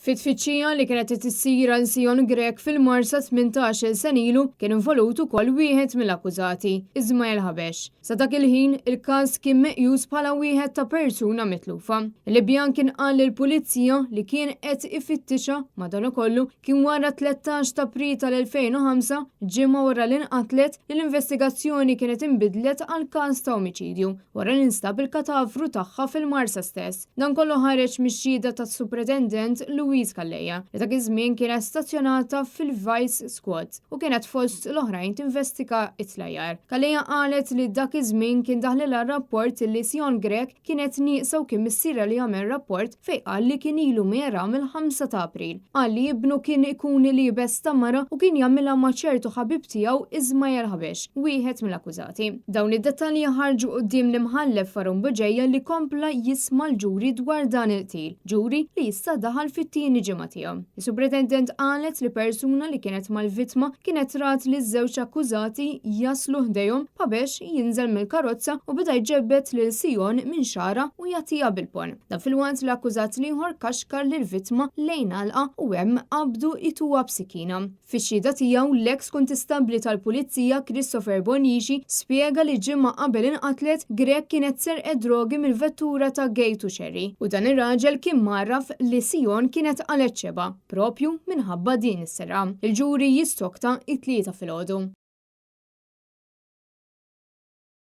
Fit-tfittxija li kienet tissir għal Sion Grek fil-Marsa 18 sen ilu kien involut ukoll wieħed mill-akkużati, Ismael Ħabex. Sa dak il-ħin il-każ kien meqjus bħala wieħed ta' persuna mitlufa. Il-Libjan kien qal lill-Pulizija li kien qed ifittixa madankollu kien wara 13 ta' April tal-2005 ġimgħa wara li nqatlet li l-investigazzjoni kienet inbidlet għal każ ta' omiċidju wara li nstab il-katafru tagħha fil-Marsa stess. Dan kollu ħareġ mix-xhieda tas-Superintendent Louise Calleja li dak iż-żmien kienet stazzjonata fil-Vice Squad u kienet fost l-oħrajn tinvestiga it-tlajjar. Calleja qalet li dak iż-żmien kien daħlilha rapport li Sion Grek kienet nieqsa u kien missiera li jagħmel rapport fejn qal li kien ilu mera mill-5 ta' April. Qal li jibnu kien ikun liebes ta' mara u kien jagħmilha ma' ċertu ħabib tiegħu Ismael Ħabex, wieħed mill-akkużati. Dawn id-dettalji ħarġu quddiem l-imħallef Farun Buġejja li kompla jisma' l-ġuri dwar dan il-qtil, ġuri li issa daħal fit-tieni ġimgħa tiegħu. Is-Superintendent qalet li persuna li kienet mal-vittma kienet rat li ż-żewġ akkużati jaslu ħdejhom Ħabex jinżel mill-karozza u beda jġebbed lil Sion minn xara u jagħtiha bil-pon. Dan fil-waqt l-akkużat ieħor kaxkar lill-vittma lejn għalqa u hemm qabdu ituha b'sikina. Fix-xhieda tiegħu l-eks kontistabbli tal-Pulizija Christopher Bonixi spjega li ġimgħa qabel inqatlet Grek kienet serqet drogi mill-vettura ta' Gate Cherry u dan ir-raġel kien marraf li Sion kienet qalet xeba propju minħabba din is-sera. Il-ġuri jistokta it-tlieta filgħodu.